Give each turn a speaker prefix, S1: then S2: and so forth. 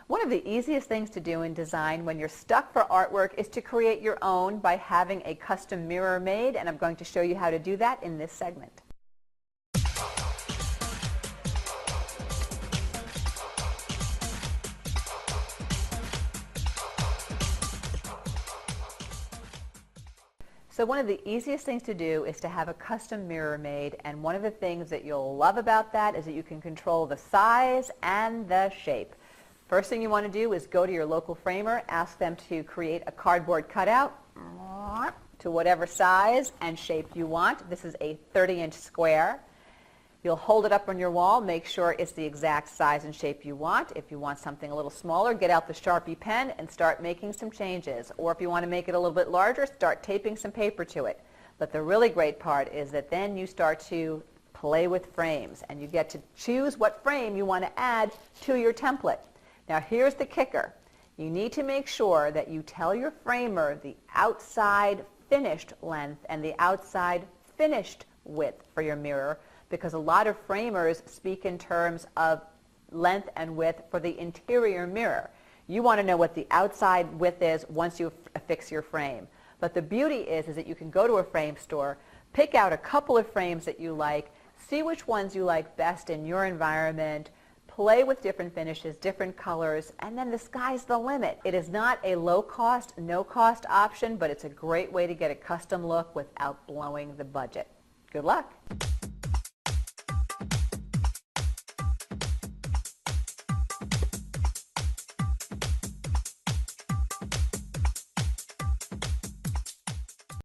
S1: One of the easiest things to do in design when you're stuck for artwork is to create your own by having a custom mirror made, and I'm going to show you how to do that in this segment. So one of the easiest things to do is to have a custom mirror made, and one of the things that you'll love about that is that you can control the size and the shape. First thing you want to do is go to your local framer, ask them to create a cardboard cutout to whatever size and shape you want. This is a 30-inch square. You'll hold it up on your wall, make sure it's the exact size and shape you want. If you want something a little smaller, get out the Sharpie pen and start making some changes. Or if you want to make it a little bit larger, start taping some paper to it. But the really great part is that then you start to play with frames, and you get to choose what frame you want to add to your template. Now here's the kicker. You need to make sure that you tell your framer the outside finished length and the outside finished width for your mirror, because a lot of framers speak in terms of length and width for the interior mirror. You want to know what the outside width is once you affix your frame. But the beauty is that you can go to a frame store, pick out a couple of frames that you like, see which ones you like best in your environment, play with different finishes, different colors, and then the sky's the limit. It is not a low-cost, no-cost option, but it's a great way to get a custom look without blowing the budget. Good luck.